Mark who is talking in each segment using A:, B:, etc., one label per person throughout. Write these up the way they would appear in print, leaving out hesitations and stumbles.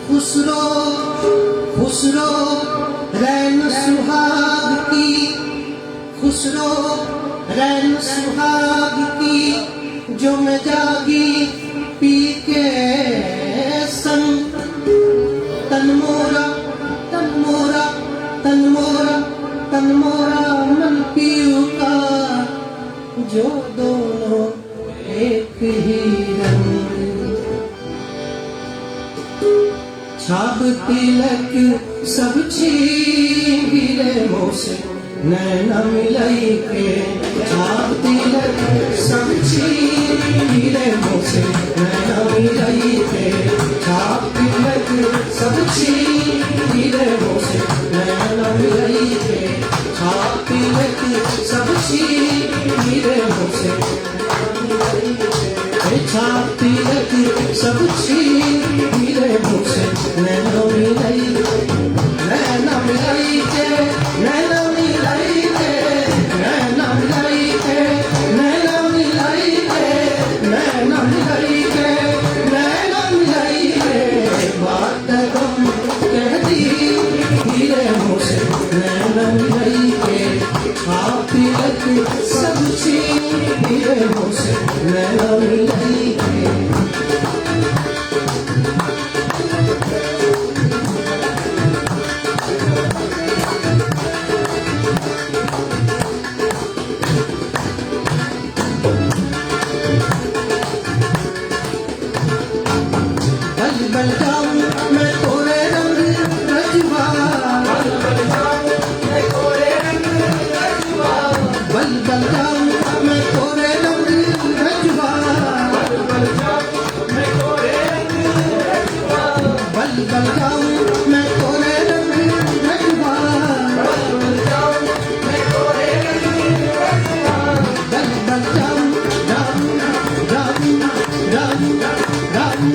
A: खुसरो खुसरो रैन सुहाग की, खुसरो रैन सुहाग की, जो मैं जागी पी के संग। तन मोरा तन मोरा तन मोरा तन मोरा मन पीऊ का, जो दोनों एक ही रंग। छाप तिलक सब छीन गिरे मुँह से, नैना मिलाई के। छाप तिलक सब छीन गिरे मुँह से, नैना मिलाई के। छाप तिलक सब छीन गिरे मुँह से, नैना मिलाई के। छाप तिलक सब छीन गिरे मुँह से, छाप तिलक सब छीन गिरे मुँह से, नैना मिलाई नैना मिलाई के, नैना मिलाई के, नैना मिलाई के, नैना मिलाई के, नैना मिलाई के, नैना मिलाई के। बात गम कह दी गिरे मुँह से, नैना मिलाई के। छाप तिलक सब छीन गिरे मुँह से, नैना मिलाई के। बल जाऊं मैं तोरे रंग रजवा, बल जाऊं मैं तोरे रंग रजवा, बल जाऊं मैं तोरे रंग रजवा, बल जाऊं मैं तोरे रंग रजवा, बल जाऊं मैं तोरे रंग रजवा, बल जाऊं मैं तोरे रंग रजवा, बल जाऊं जाऊं जाऊं जाऊं जाऊं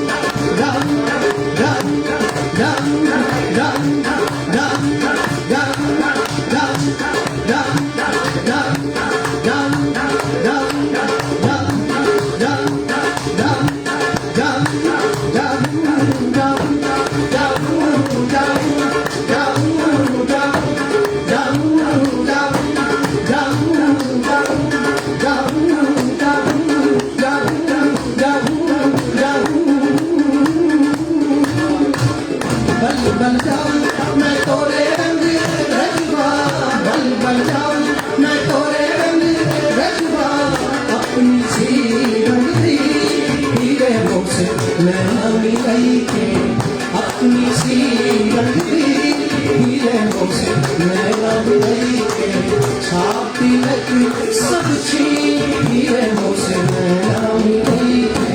A: बल जाऊं मैं तोरे रंग रजवा, बल जाऊं मैं तोरे रंग रजवा। अपनी सी रंग दी हीरे मुँह से, नैना मिलाई के। अपनी सी रंग दी हीरे मुँह से, नैना मिलाई के। छाप तिलक सब छीन हीरे मुँह से, नैना मिलाई के।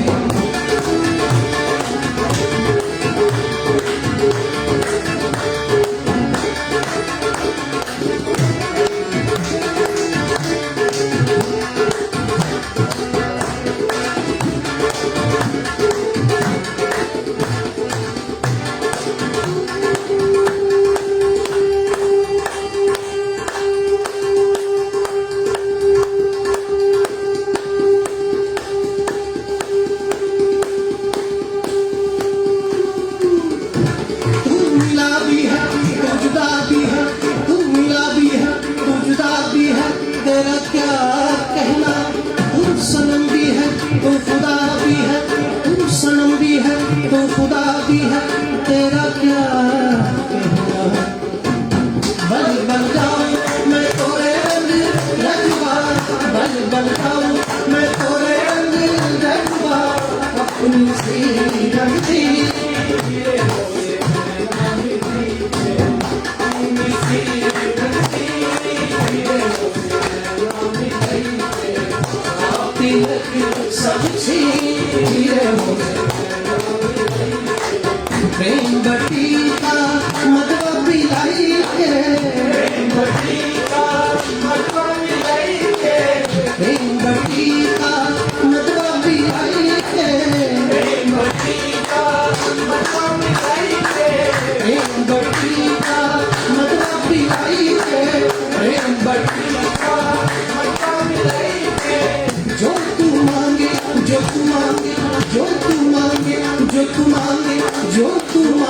A: तेरा क्या कहना, तू सनम भी है तू खुदा भी है, तू सनम भी है तू खुदा भी है। तेरा क्या कहना। बल जाऊं मैं तोरे रंग रजवा, बल जाऊं मैं तोरे रंग रजवा। अपनी सी रंग दी सब छीन मुँह से, प्रेम बटीका मधुआ पिलाई के, प्रेम बटीका मधुआ पिलाई के, प्रेम बटीका मधुआ पिलाई के, प्रेम बटीका मधुआ पिलाई के, प्रेम बटीका मधुआ पिलाई के, प्रेम बटीका मधुआ पिलाई के। जो तू मांगे जो तू मांगे जो तू मांगे जो तू मांगे जो तू मांगे